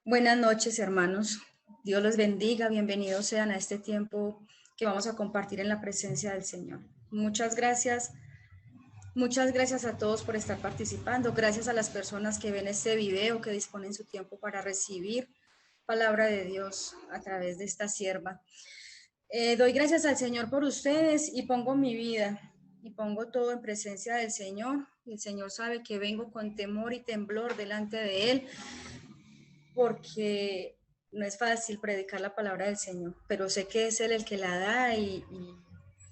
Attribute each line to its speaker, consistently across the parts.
Speaker 1: Buenas noches, hermanos. Dios los bendiga. Bienvenidos sean a este tiempo que vamos a compartir en la presencia del Señor. Muchas gracias a todos por estar participando. Gracias a las personas que ven este video, que disponen su tiempo para recibir palabra de Dios a través de esta sierva. Doy gracias al Señor por ustedes y pongo mi vida y pongo todo en presencia del Señor. El Señor sabe que vengo con temor y temblor delante de Él, porque no es fácil predicar la palabra del Señor, pero sé que es Él el que la da y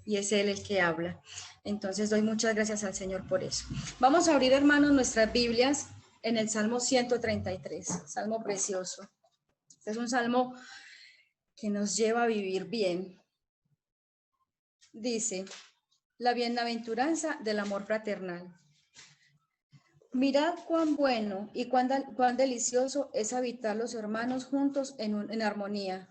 Speaker 1: es Él el que habla. Entonces doy muchas gracias al Señor por eso. Vamos a abrir, hermanos, nuestras Biblias en el Salmo 133, salmo precioso. Este es un salmo que nos lleva a vivir bien. Dice, la bienaventuranza del amor fraternal. Mirad cuán bueno y cuán delicioso es habitar los hermanos juntos en armonía.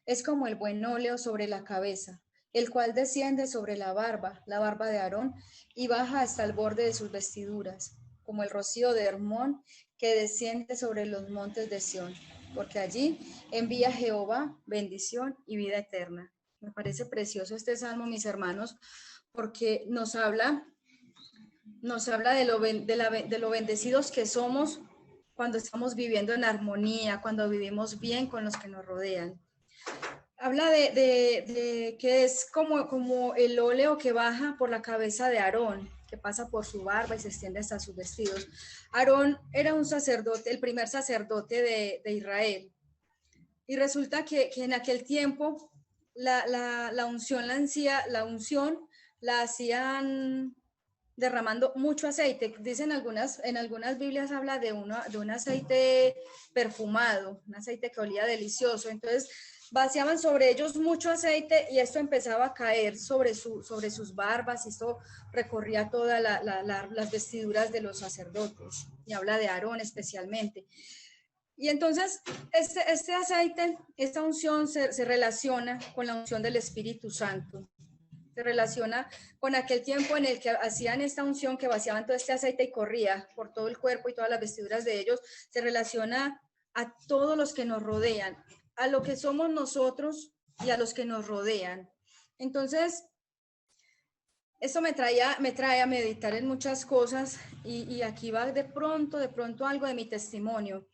Speaker 1: Es como el buen óleo sobre la cabeza, el cual desciende sobre la barba de Aarón, y baja hasta el borde de sus vestiduras, como el rocío de Hermón que desciende sobre los montes de Sión, porque allí envía Jehová bendición y vida eterna. Me parece precioso este salmo, mis hermanos, porque nos habla de lo bendecidos que somos cuando estamos viviendo en armonía, cuando vivimos bien con los que nos rodean. Habla de que es como el óleo que baja por la cabeza de Aarón, que pasa por su barba y se extiende hasta sus vestidos. Aarón era un sacerdote, el primer sacerdote de Israel. Y resulta que en aquel tiempo la unción la hacían derramando mucho aceite. Dicen en algunas Biblias habla de un aceite perfumado, un aceite que olía delicioso. Entonces vaciaban sobre ellos mucho aceite y esto empezaba a caer sobre sus barbas, y esto recorría todas las vestiduras de los sacerdotes, y habla de Aarón especialmente. Y entonces este aceite, esta unción se relaciona con la unción del Espíritu Santo. Se relaciona con aquel tiempo en el que hacían esta unción, que vaciaban todo este aceite y corría por todo el cuerpo y todas las vestiduras de ellos. Se relaciona a todos los que nos rodean, a lo que somos nosotros y a los que nos rodean. Entonces, esto me trae a meditar en muchas cosas, y aquí va de pronto algo de mi testimonio.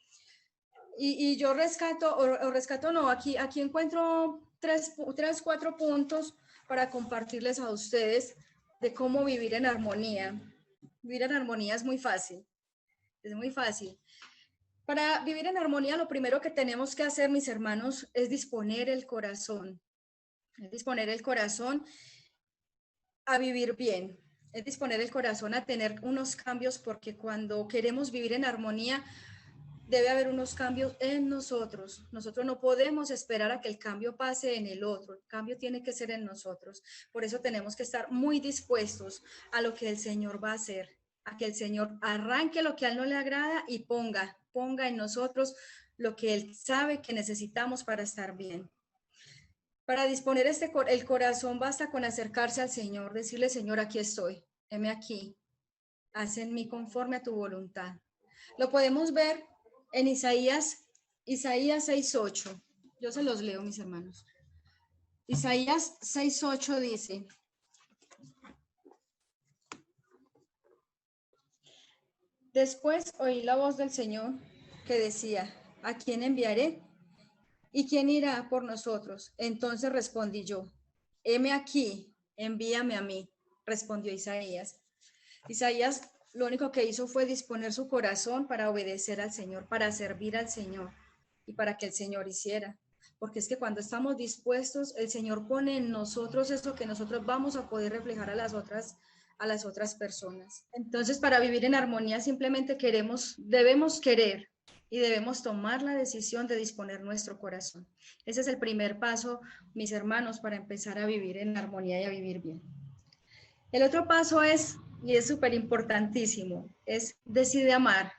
Speaker 1: Y yo aquí encuentro cuatro puntos para compartirles a ustedes de cómo vivir en armonía. Vivir en armonía es muy fácil. Para vivir en armonía, lo primero que tenemos que hacer, mis hermanos, es disponer el corazón. Es disponer el corazón a vivir bien. Es disponer el corazón a tener unos cambios, porque cuando queremos vivir en armonía, debe haber unos cambios en nosotros. Nosotros no podemos esperar a que el cambio pase en el otro. El cambio tiene que ser en nosotros. Por eso tenemos que estar muy dispuestos a lo que el Señor va a hacer, a que el Señor arranque lo que a Él no le agrada y ponga en nosotros lo que Él sabe que necesitamos para estar bien. Para disponer el corazón, basta con acercarse al Señor, decirle: Señor, aquí estoy, heme aquí, haz en mí conforme a tu voluntad. Lo podemos ver en Isaías 6:8. Yo se los leo, mis hermanos. Isaías 6:8 dice: después oí la voz del Señor que decía: ¿a quién enviaré? ¿Y quién irá por nosotros? Entonces respondí yo: heme aquí, envíame a mí, respondió Isaías. Isaías lo único que hizo fue disponer su corazón para obedecer al Señor, para servir al Señor y para que el Señor hiciera. Porque es que cuando estamos dispuestos, el Señor pone en nosotros eso que nosotros vamos a poder reflejar a las otras personas. Entonces, para vivir en armonía, simplemente debemos querer y debemos tomar la decisión de disponer nuestro corazón. Ese es el primer paso, mis hermanos, para empezar a vivir en armonía y a vivir bien. El otro paso es, y es súper importantísimo, es decide amar.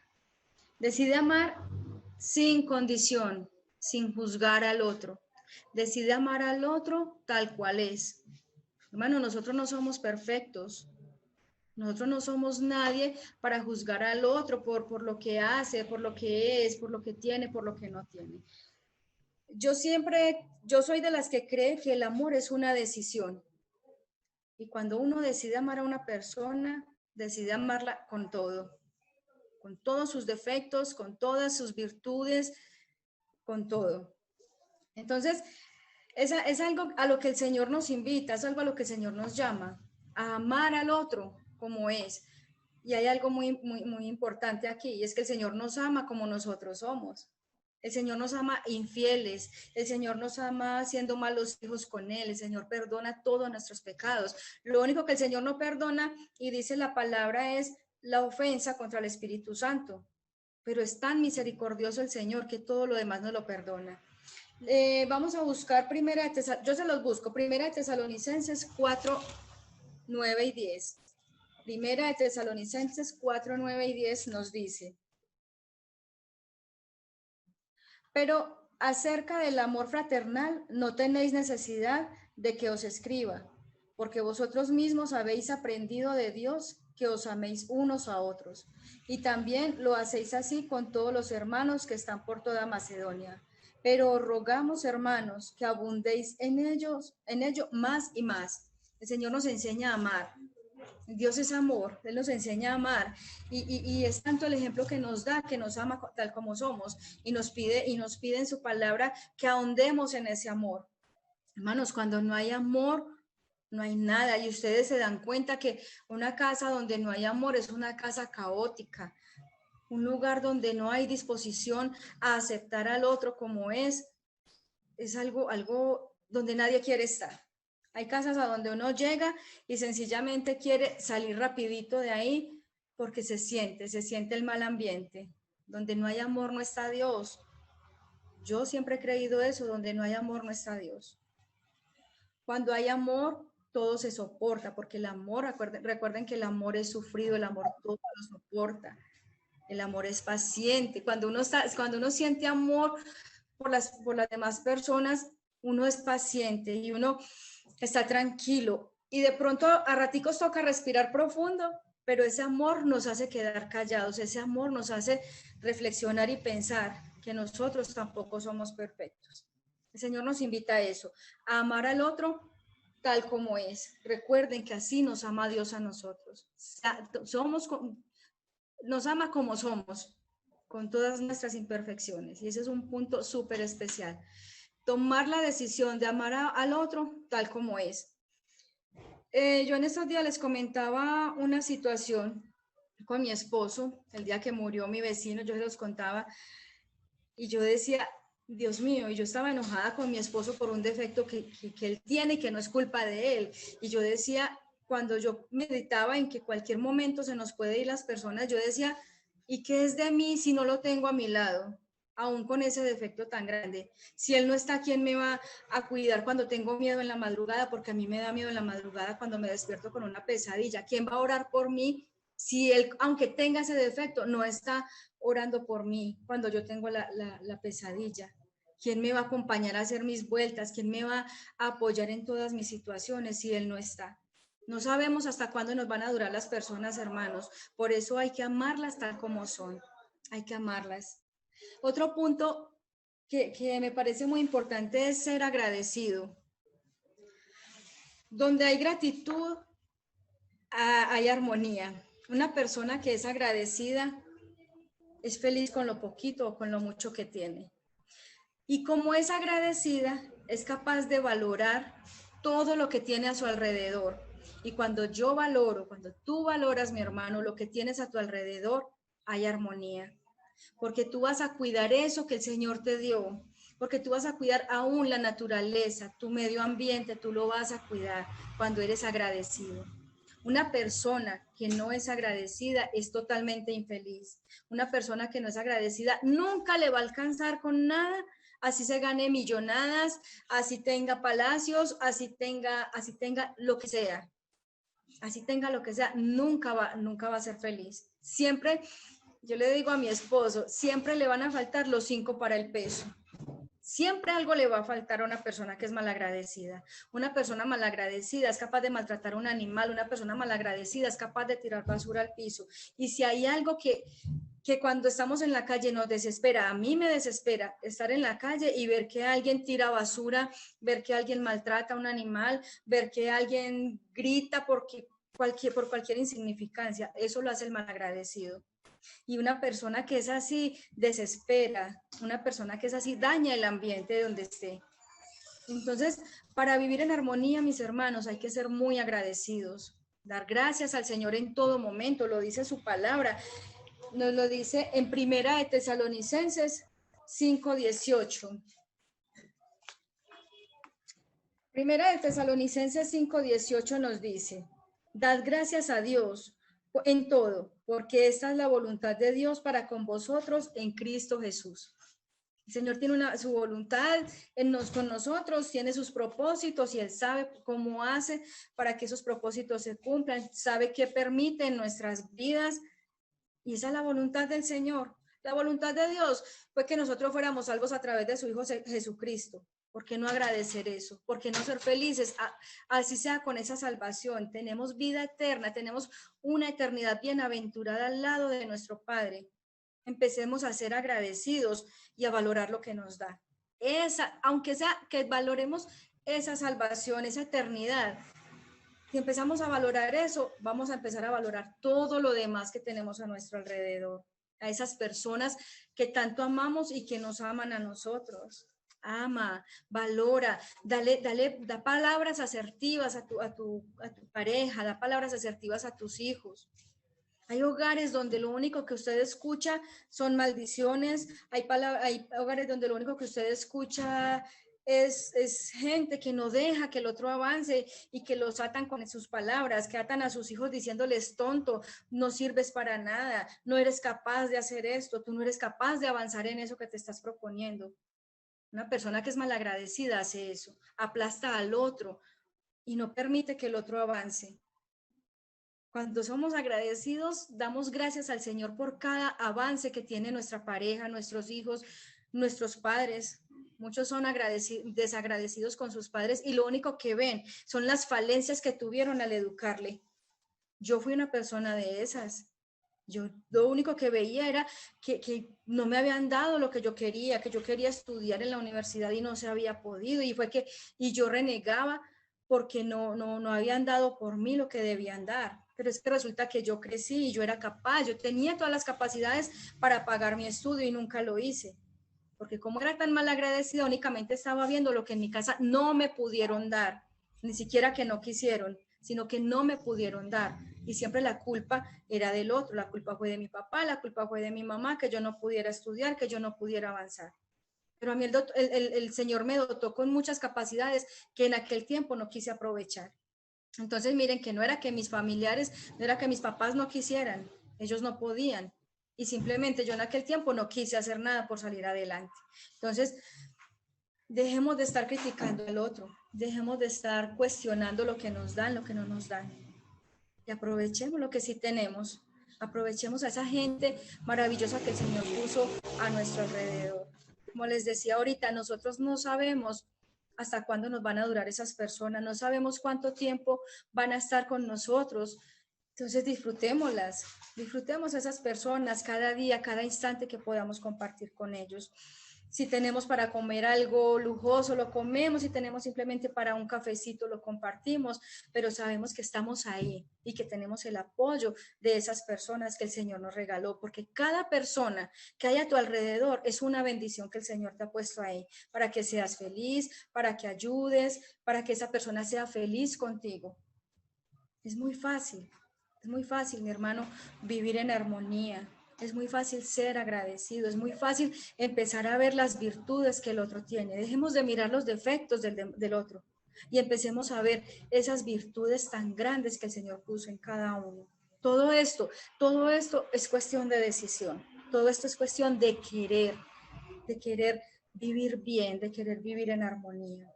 Speaker 1: Decide amar sin condición, sin juzgar al otro. Decide amar al otro tal cual es. Hermano, nosotros no somos perfectos. Nosotros no somos nadie para juzgar al otro por lo que hace, por lo que es, por lo que tiene, por lo que no tiene. Yo soy de las que cree que el amor es una decisión. Y cuando uno decide amar a una persona, decide amarla con todos sus defectos, con todas sus virtudes, con todo. Entonces, es algo a lo que el Señor nos invita, es algo a lo que el Señor nos llama, a amar al otro como es. Y hay algo muy importante aquí, y es que el Señor nos ama como nosotros somos. El Señor nos ama infieles, el Señor nos ama siendo malos hijos con Él, el Señor perdona todos nuestros pecados. Lo único que el Señor no perdona, y dice la palabra, es la ofensa contra el Espíritu Santo. Pero es tan misericordioso el Señor que todo lo demás nos lo perdona. Vamos a buscar yo se los busco, Primera de Tesalonicenses 4, 9 y 10. Primera de Tesalonicenses 4, 9 y 10 nos dice: pero acerca del amor fraternal no tenéis necesidad de que os escriba, porque vosotros mismos habéis aprendido de Dios que os améis unos a otros. Y también lo hacéis así con todos los hermanos que están por toda Macedonia. Pero os rogamos, hermanos, que abundéis en ello más y más. El Señor nos enseña a amar. Dios es amor, Él nos enseña a amar y es tanto el ejemplo que nos da, que nos ama tal como somos y nos pide en su palabra que ahondemos en ese amor. Hermanos, cuando no hay amor, no hay nada, y ustedes se dan cuenta que una casa donde no hay amor es una casa caótica, un lugar donde no hay disposición a aceptar al otro como es algo donde nadie quiere estar. Hay casas a donde uno llega y sencillamente quiere salir rapidito de ahí porque se siente el mal ambiente. Donde no hay amor no está Dios. Yo siempre he creído eso, donde no hay amor no está Dios. Cuando hay amor, todo se soporta, porque el amor, recuerden que el amor es sufrido, el amor todo lo soporta. El amor es paciente. Cuando uno siente amor por las demás personas, uno es paciente y uno está tranquilo. Y de pronto a raticos toca respirar profundo, pero ese amor nos hace quedar callados, ese amor nos hace reflexionar y pensar que nosotros tampoco somos perfectos. El Señor nos invita a eso, a amar al otro tal como es. Recuerden que así nos ama Dios a nosotros. Nos ama como somos, con todas nuestras imperfecciones. Y ese es un punto súper especial. Tomar la decisión de amar al otro tal como es. Yo en estos días les comentaba una situación con mi esposo, el día que murió mi vecino, yo se los contaba, y yo decía, Dios mío, y yo estaba enojada con mi esposo por un defecto que él tiene y que no es culpa de él. Y yo decía, cuando yo meditaba en que cualquier momento se nos puede ir las personas, yo decía, ¿y qué es de mí si no lo tengo a mi lado? Aún con ese defecto tan grande. Si él no está, ¿quién me va a cuidar cuando tengo miedo en la madrugada? Porque a mí me da miedo en la madrugada cuando me despierto con una pesadilla. ¿Quién va a orar por mí si él, aunque tenga ese defecto, no está orando por mí cuando yo tengo la pesadilla? ¿Quién me va a acompañar a hacer mis vueltas? ¿Quién me va a apoyar en todas mis situaciones si él no está? No sabemos hasta cuándo nos van a durar las personas, hermanos. Por eso hay que amarlas tal como son. Hay que amarlas. Otro punto que me parece muy importante es ser agradecido. Donde hay gratitud, hay armonía. Una persona que es agradecida es feliz con lo poquito o con lo mucho que tiene. Y como es agradecida, es capaz de valorar todo lo que tiene a su alrededor. Y cuando tú valoras, mi hermano, lo que tienes a tu alrededor, hay armonía. Porque tú vas a cuidar eso que el Señor te dio. Porque tú vas a cuidar aún la naturaleza, tu medio ambiente, tú lo vas a cuidar cuando eres agradecido. Una persona que no es agradecida es totalmente infeliz. Una persona que no es agradecida nunca le va a alcanzar con nada, así se gane millonadas, así tenga palacios, así tenga lo que sea. Así tenga lo que sea, nunca va a ser feliz. Siempre, yo le digo a mi esposo, siempre le van a faltar los 5 para el peso. Siempre algo le va a faltar a una persona que es malagradecida. Una persona malagradecida es capaz de maltratar a un animal, una persona malagradecida es capaz de tirar basura al piso. Y si hay algo que cuando estamos en la calle nos desespera, a mí me desespera estar en la calle y ver que alguien tira basura, ver que alguien maltrata a un animal, ver que alguien grita por cualquier insignificancia. Eso lo hace el malagradecido. Y una persona que es así desespera, una persona que es así daña el ambiente donde esté. Entonces, para vivir en armonía, mis hermanos, hay que ser muy agradecidos, dar gracias al Señor en todo momento, lo dice su palabra, nos lo dice en Primera de Tesalonicenses 5:18. Primera de Tesalonicenses 5:18 nos dice, dad gracias a Dios en todo, porque esta es la voluntad de Dios para con vosotros en Cristo Jesús. El Señor tiene su voluntad con nosotros, tiene sus propósitos y Él sabe cómo hace para que esos propósitos se cumplan, sabe qué permite en nuestras vidas y esa es la voluntad del Señor. La voluntad de Dios fue que nosotros fuéramos salvos a través de su Hijo Jesucristo. ¿Por qué no agradecer eso? ¿Por qué no ser felices? Así sea con esa salvación. Tenemos vida eterna, tenemos una eternidad bienaventurada al lado de nuestro Padre. Empecemos a ser agradecidos y a valorar lo que nos da. Aunque sea que valoremos esa salvación, esa eternidad, si empezamos a valorar eso, vamos a empezar a valorar todo lo demás que tenemos a nuestro alrededor, a esas personas que tanto amamos y que nos aman a nosotros. Ama, valora, da palabras asertivas a tu pareja, da palabras asertivas a tus hijos. Hay hogares donde lo único que usted escucha son maldiciones, hay hogares donde lo único que usted escucha es gente que no deja que el otro avance y que los atan con sus palabras, que atan a sus hijos diciéndoles tonto, no sirves para nada, no eres capaz de hacer esto, tú no eres capaz de avanzar en eso que te estás proponiendo. Una persona que es malagradecida hace eso, aplasta al otro y no permite que el otro avance. Cuando somos agradecidos, damos gracias al Señor por cada avance que tiene nuestra pareja, nuestros hijos, nuestros padres. Muchos son desagradecidos con sus padres y lo único que ven son las falencias que tuvieron al educarle. Yo fui una persona de esas. Yo lo único que veía era que no me habían dado lo que yo quería estudiar en la universidad y no se había podido. Y yo renegaba porque no habían dado por mí lo que debían dar. Pero es que resulta que yo crecí y yo era capaz, yo tenía todas las capacidades para pagar mi estudio y nunca lo hice. Porque como era tan mal agradecida, únicamente estaba viendo lo que en mi casa no me pudieron dar, ni siquiera que no quisieron, sino que no me pudieron dar. Y siempre la culpa era del otro, la culpa fue de mi papá, la culpa fue de mi mamá, que yo no pudiera estudiar, que yo no pudiera avanzar. Pero a mí el Señor me dotó con muchas capacidades que en aquel tiempo no quise aprovechar. Entonces miren que no era que mis familiares, no era que mis papás no quisieran, ellos no podían. Y simplemente yo en aquel tiempo no quise hacer nada por salir adelante. Entonces, dejemos de estar criticando al otro, dejemos de estar cuestionando lo que nos dan, lo que no nos dan. Y aprovechemos lo que sí tenemos. Aprovechemos a esa gente maravillosa que el Señor puso a nuestro alrededor. Como les decía ahorita, nosotros no sabemos hasta cuándo nos van a durar esas personas, no sabemos cuánto tiempo van a estar con nosotros. Entonces disfrutémoslas, disfrutemos a esas personas cada día, cada instante que podamos compartir con ellos. Si tenemos para comer algo lujoso, lo comemos. Si tenemos simplemente para un cafecito, lo compartimos. Pero sabemos que estamos ahí y que tenemos el apoyo de esas personas que el Señor nos regaló. Porque cada persona que hay a tu alrededor es una bendición que el Señor te ha puesto ahí para que seas feliz, para que ayudes, para que esa persona sea feliz contigo. Es muy fácil, mi hermano, vivir en armonía. Es muy fácil ser agradecido, es muy fácil empezar a ver las virtudes que el otro tiene. Dejemos de mirar los defectos del otro y empecemos a ver esas virtudes tan grandes que el Señor puso en cada uno. Todo esto es cuestión de decisión. Todo esto es cuestión de querer vivir bien, de querer vivir en armonía.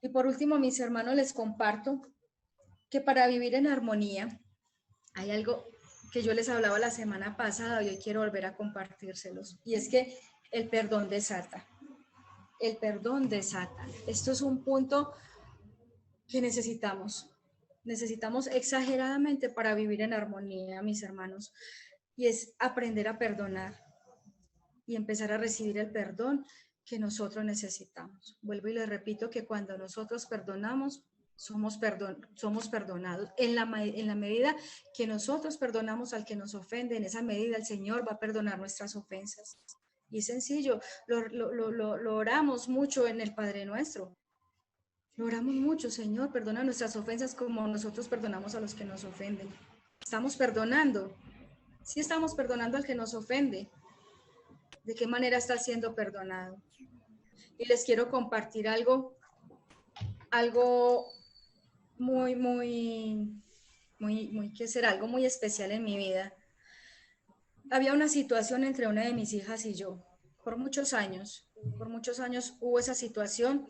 Speaker 1: Y por último, mis hermanos, les comparto que para vivir en armonía hay algo que yo les hablaba la semana pasada y hoy quiero volver a compartírselos, y es que el perdón desata. el perdón desata. Esto es un punto que necesitamos exageradamente para vivir en armonía, mis hermanos, y es aprender a perdonar y empezar a recibir el perdón que nosotros necesitamos. Vuelvo y les repito que cuando nosotros perdonamos, somos perdonados. En la medida que nosotros perdonamos al que nos ofende, en esa medida el Señor va a perdonar nuestras ofensas. Y es sencillo, lo oramos mucho en el Padre Nuestro. Lo oramos mucho, Señor, perdona nuestras ofensas como nosotros perdonamos a los que nos ofenden. Estamos perdonando. Sí estamos perdonando al que nos ofende. ¿De qué manera está siendo perdonado? Y les quiero compartir algo muy, que será algo muy especial en mi vida. Había una situación entre una de mis hijas y yo. Por muchos años hubo esa situación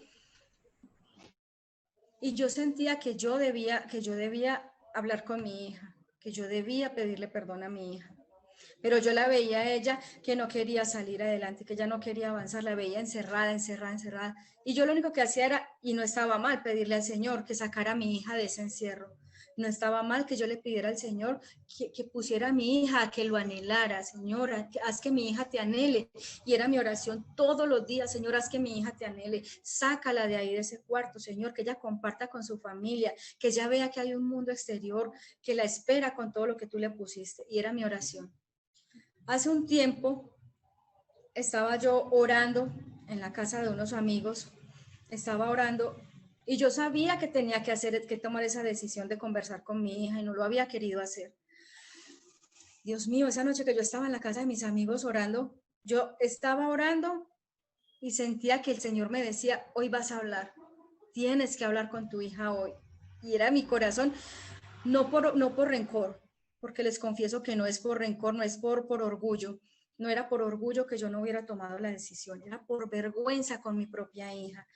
Speaker 1: y yo sentía que yo debía hablar con mi hija, que yo debía pedirle perdón a mi hija. Pero yo la veía a ella que no quería salir adelante, que ella no quería avanzar, la veía encerrada. Y yo lo único que hacía era, y no estaba mal, pedirle al Señor que sacara a mi hija de ese encierro. No estaba mal que yo le pidiera al Señor que pusiera a mi hija, que lo anhelara. Señor, haz que mi hija te anhele. Y era mi oración todos los días, Señor, haz que mi hija te anhele. Sácala de ahí, de ese cuarto, Señor, que ella comparta con su familia, que ella vea que hay un mundo exterior que la espera con todo lo que tú le pusiste. Y era mi oración. Hace un tiempo estaba yo orando en la casa de unos amigos, estaba orando y yo sabía que tenía que tomar esa decisión de conversar con mi hija y no lo había querido hacer. Dios mío, esa noche que yo estaba en la casa de mis amigos orando, yo estaba orando y sentía que el Señor me decía, hoy vas a hablar, tienes que hablar con tu hija hoy. Y era mi corazón, no por rencor, porque les confieso que no es por rencor, no es por orgullo. No era por orgullo que yo no hubiera tomado la decisión, era por vergüenza con mi propia hija,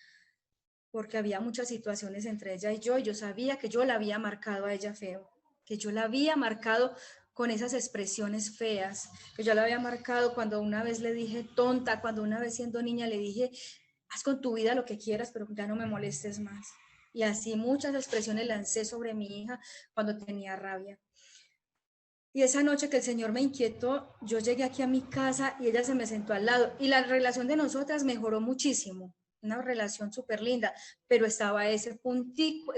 Speaker 1: porque había muchas situaciones entre ella y yo sabía que yo la había marcado a ella feo, que yo la había marcado con esas expresiones feas, que yo la había marcado cuando una vez le dije tonta, cuando una vez siendo niña le dije, haz con tu vida lo que quieras, pero ya no me molestes más. Y así muchas expresiones lancé sobre mi hija cuando tenía rabia. Y esa noche que el Señor me inquietó, yo llegué aquí a mi casa y ella se me sentó al lado. Y la relación de nosotras mejoró muchísimo, una relación súper linda, pero estaba ese puntico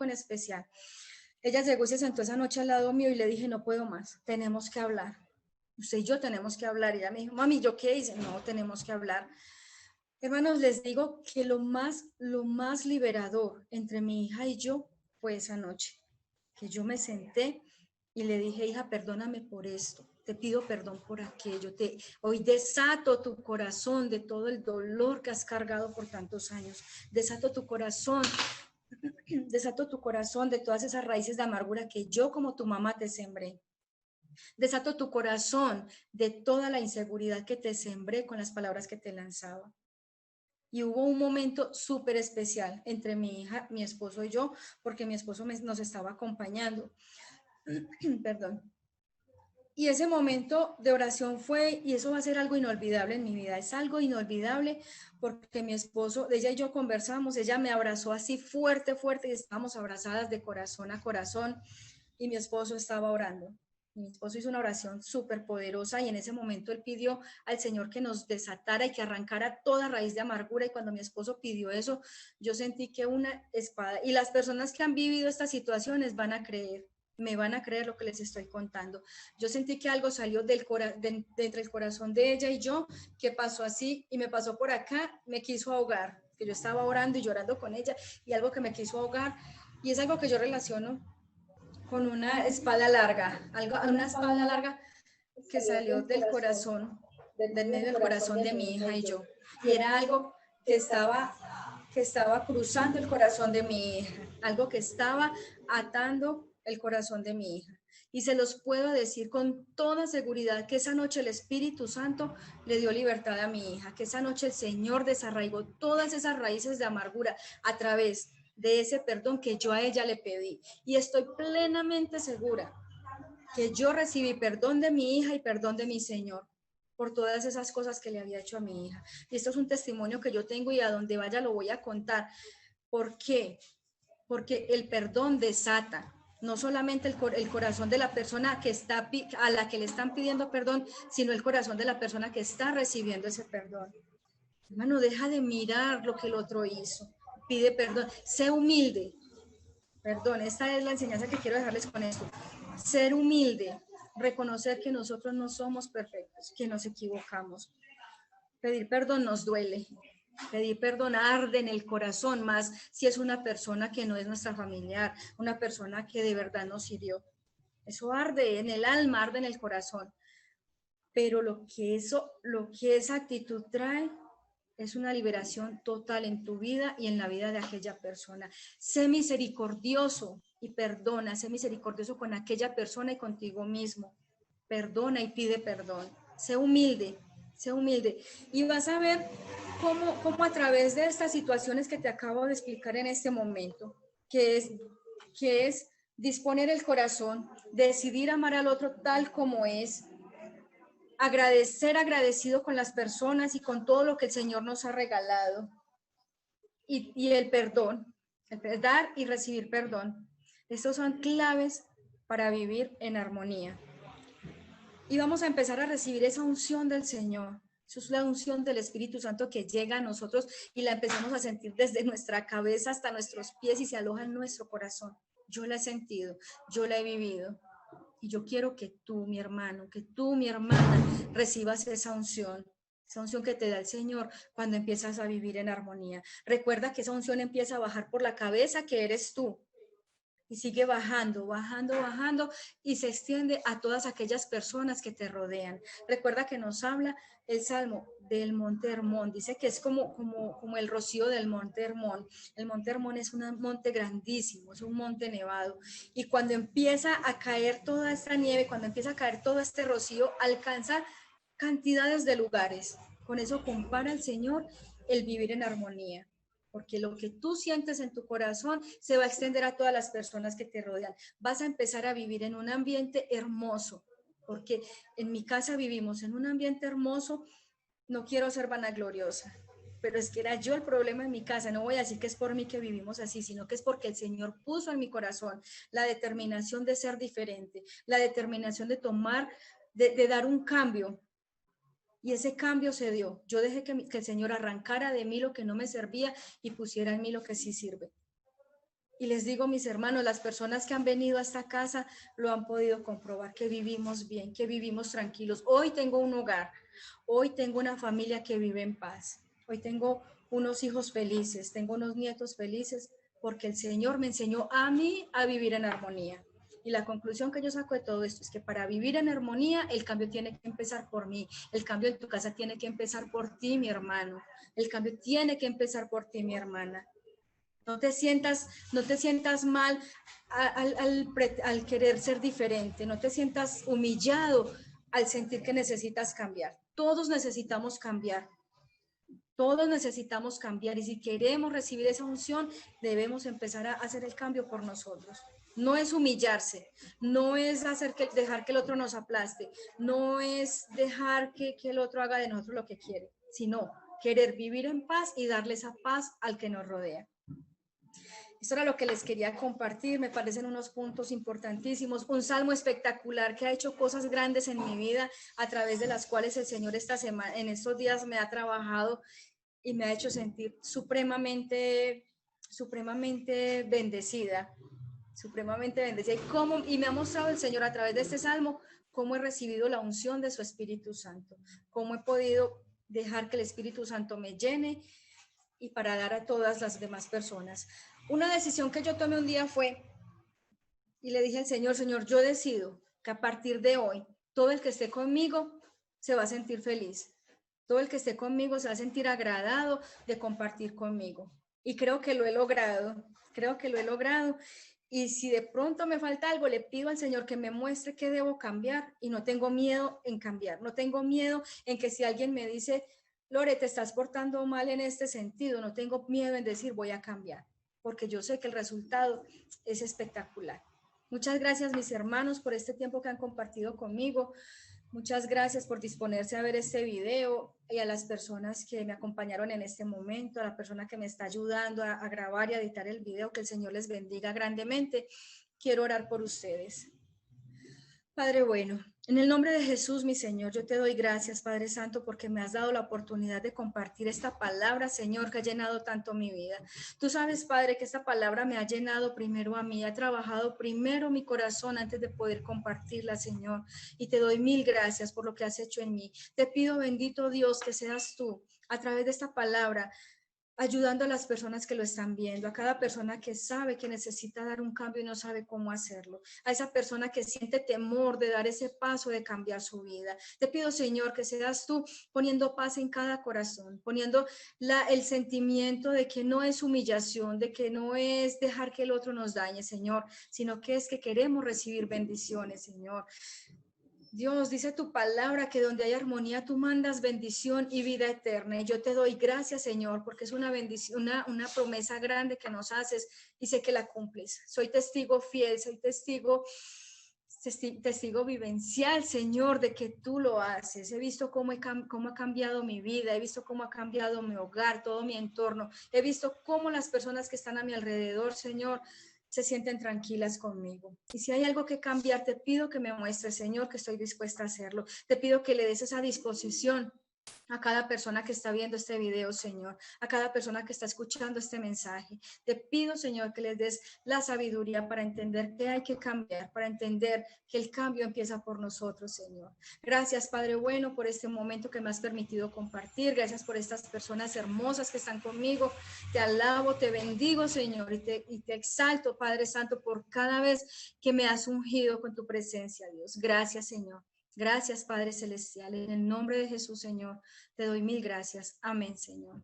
Speaker 1: en especial. Ella llegó y se sentó esa noche al lado mío y le dije, no puedo más, tenemos que hablar. Usted y yo tenemos que hablar. Y ella me dijo, mami, ¿yo qué hice? No, tenemos que hablar. Hermanos, les digo que lo más liberador entre mi hija y yo fue esa noche, que yo me senté y le dije, hija, perdóname por esto, te pido perdón por aquello, hoy desato tu corazón de todo el dolor que has cargado por tantos años, desato tu corazón de todas esas raíces de amargura que yo como tu mamá te sembré. Desato tu corazón de toda la inseguridad que te sembré con las palabras que te lanzaba. Y hubo un momento súper especial entre mi hija, mi esposo y yo, porque mi esposo nos estaba acompañando. Perdón. Y ese momento de oración fue, y eso va a ser algo inolvidable en mi vida, es algo inolvidable porque mi esposo, ella y yo conversamos, ella me abrazó así fuerte, fuerte, y estábamos abrazadas de corazón a corazón, y mi esposo estaba orando. Mi esposo hizo una oración súper poderosa y en ese momento él pidió al Señor que nos desatara y que arrancara toda raíz de amargura. Y cuando mi esposo pidió eso, yo sentí que una espada, y las personas que han vivido estas situaciones me van a creer lo que les estoy contando. Yo sentí que algo salió de entre el corazón de ella y yo, que pasó así y me pasó por acá, me quiso ahogar, que yo estaba orando y llorando con ella y algo que me quiso ahogar. Y es algo que yo relaciono con una espada larga, una espada larga que salió del corazón, del medio del corazón de mi hija y yo. Y era algo que estaba cruzando el corazón de mi hija, algo que estaba atando el corazón de mi hija. Y se los puedo decir con toda seguridad que esa noche el Espíritu Santo le dio libertad a mi hija, que esa noche el Señor desarraigó todas esas raíces de amargura a través de ese perdón que yo a ella le pedí. Y estoy plenamente segura que yo recibí perdón de mi hija y perdón de mi Señor. por todas esas cosas que le había hecho a mi hija. Y esto es un testimonio que yo tengo y a donde vaya lo voy a contar. ¿Por qué? Porque el perdón desata no solamente el corazón de la persona que está, a la que le están pidiendo perdón, sino el corazón de la persona que está recibiendo ese perdón. Hermano, deja de mirar lo que el otro hizo. Pide perdón. Sé humilde. Perdón, esta es la enseñanza que quiero dejarles con esto. Ser humilde. Reconocer que nosotros no somos perfectos, que nos equivocamos. Pedir perdón nos duele. Pedir perdón arde en el corazón, más si es una persona que no es nuestra familiar, una persona que de verdad nos hirió. Eso arde en el alma, arde en el corazón. Pero lo que esa actitud trae es una liberación total en tu vida y en la vida de aquella persona. Sé misericordioso y perdona, sé misericordioso con aquella persona y contigo mismo. Perdona y pide perdón. Sé humilde. Y vas a ver cómo a través de estas situaciones que te acabo de explicar en este momento, que es disponer el corazón, decidir amar al otro tal como es, agradecido con las personas y con todo lo que el Señor nos ha regalado. Y el perdón, el dar y recibir perdón. Estos son claves para vivir en armonía. Y vamos a empezar a recibir esa unción del Señor. Eso es la unción del Espíritu Santo que llega a nosotros y la empezamos a sentir desde nuestra cabeza hasta nuestros pies y se aloja en nuestro corazón. Yo la he sentido, yo la he vivido. Y yo quiero que tú, mi hermano, que tú, mi hermana, recibas esa unción que te da el Señor cuando empiezas a vivir en armonía. Recuerda que esa unción empieza a bajar por la cabeza, que eres tú, y sigue bajando, y se extiende a todas aquellas personas que te rodean. Recuerda que nos habla el Salmo del Monte Hermón, dice que es como el rocío del Monte Hermón. El Monte Hermón es un monte grandísimo, es un monte nevado, y cuando empieza a caer toda esta nieve, cuando empieza a caer todo este rocío, alcanza cantidades de lugares. Con eso compara el Señor el vivir en armonía, porque lo que tú sientes en tu corazón se va a extender a todas las personas que te rodean. Vas a empezar a vivir en un ambiente hermoso, porque en mi casa vivimos en un ambiente hermoso. No quiero ser vanagloriosa, pero es que era yo el problema en mi casa. No voy a decir que es por mí que vivimos así, sino que es porque el Señor puso en mi corazón la determinación de ser diferente, la determinación de tomar, de dar un cambio. Y ese cambio se dio. Yo dejé que el Señor arrancara de mí lo que no me servía y pusiera en mí lo que sí sirve. Y les digo, mis hermanos, las personas que han venido a esta casa lo han podido comprobar, que vivimos bien, que vivimos tranquilos. Hoy tengo un hogar, hoy tengo una familia que vive en paz. Hoy tengo unos hijos felices, tengo unos nietos felices, porque el Señor me enseñó a mí a vivir en armonía. Y la conclusión que yo saco de todo esto es que para vivir en armonía, el cambio tiene que empezar por mí. El cambio en tu casa tiene que empezar por ti, mi hermano. El cambio tiene que empezar por ti, mi hermana. No te sientas mal al querer ser diferente. No te sientas humillado al sentir que necesitas cambiar. Todos necesitamos cambiar. Todos necesitamos cambiar, y si queremos recibir esa unción, debemos empezar a hacer el cambio por nosotros. No es humillarse, no es dejar que el otro nos aplaste, no es dejar que el otro haga de nosotros lo que quiere, sino querer vivir en paz y darle esa paz al que nos rodea. Esto era lo que les quería compartir, me parecen unos puntos importantísimos, un salmo espectacular que ha hecho cosas grandes en mi vida, a través de las cuales el Señor en estos días me ha trabajado y me ha hecho sentir supremamente bendecida, y me ha mostrado el Señor a través de este salmo cómo he recibido la unción de su Espíritu Santo, cómo he podido dejar que el Espíritu Santo me llene y para dar a todas las demás personas. Una decisión que yo tomé un día fue, y le dije al Señor, Señor, yo decido que a partir de hoy, todo el que esté conmigo se va a sentir feliz. Todo el que esté conmigo se va a sentir agradado de compartir conmigo. Y creo que lo he logrado. Y si de pronto me falta algo, le pido al Señor que me muestre qué debo cambiar, y no tengo miedo en cambiar. No tengo miedo en que si alguien me dice, Lore, te estás portando mal en este sentido, no tengo miedo en decir voy a cambiar, porque yo sé que el resultado es espectacular. Muchas gracias, mis hermanos, por este tiempo que han compartido conmigo. Muchas gracias por disponerse a ver este video y a las personas que me acompañaron en este momento, a la persona que me está ayudando a grabar y a editar el video. Que el Señor les bendiga grandemente. Quiero orar por ustedes. Padre bueno, en el nombre de Jesús, mi Señor, yo te doy gracias, Padre Santo, porque me has dado la oportunidad de compartir esta palabra, Señor, que ha llenado tanto mi vida. Tú sabes, Padre, que esta palabra me ha llenado primero a mí, ha trabajado primero mi corazón antes de poder compartirla, Señor. Y te doy mil gracias por lo que has hecho en mí. Te pido, bendito Dios, que seas tú, a través de esta palabra, ayudando a las personas que lo están viendo, a cada persona que sabe que necesita dar un cambio y no sabe cómo hacerlo, a esa persona que siente temor de dar ese paso de cambiar su vida. Te pido, Señor, que seas tú poniendo paz en cada corazón, poniendo el sentimiento de que no es humillación, de que no es dejar que el otro nos dañe, Señor, sino que es que queremos recibir bendiciones, Señor. Dios, dice tu palabra que donde hay armonía tú mandas bendición y vida eterna. Y yo te doy gracias, Señor, porque es una bendición, una promesa grande que nos haces y sé que la cumples. Soy testigo fiel, soy testigo vivencial, Señor, de que tú lo haces. He visto cómo ha cambiado mi vida, he visto cómo ha cambiado mi hogar, todo mi entorno. He visto cómo las personas que están a mi alrededor, Señor, se sienten tranquilas conmigo. Y si hay algo que cambiar, te pido que me muestres, Señor, que estoy dispuesta a hacerlo. Te pido que le des esa disposición a cada persona que está viendo este video, Señor, a cada persona que está escuchando este mensaje. Te pido, Señor, que les des la sabiduría para entender que hay que cambiar, para entender que el cambio empieza por nosotros, Señor. Gracias, Padre bueno, por este momento que me has permitido compartir. Gracias por estas personas hermosas que están conmigo. Te alabo, te bendigo, Señor, y te exalto, Padre Santo, por cada vez que me has ungido con tu presencia, Dios. Gracias, Señor. Gracias, Padre Celestial. En el nombre de Jesús, Señor, te doy mil gracias. Amén, Señor.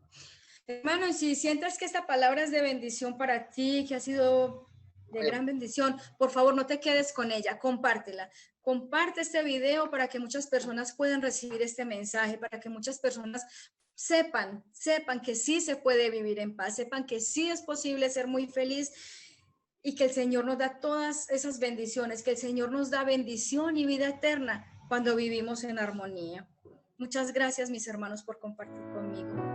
Speaker 1: Hermano, y si sientes que esta palabra es de bendición para ti, que ha sido de gran bendición, por favor, no te quedes con ella, compártela. Comparte este video para que muchas personas puedan recibir este mensaje, para que muchas personas sepan que sí se puede vivir en paz, sepan que sí es posible ser muy feliz y que el Señor nos da todas esas bendiciones, que el Señor nos da bendición y vida eterna cuando vivimos en armonía. Muchas gracias, mis hermanos, por compartir conmigo.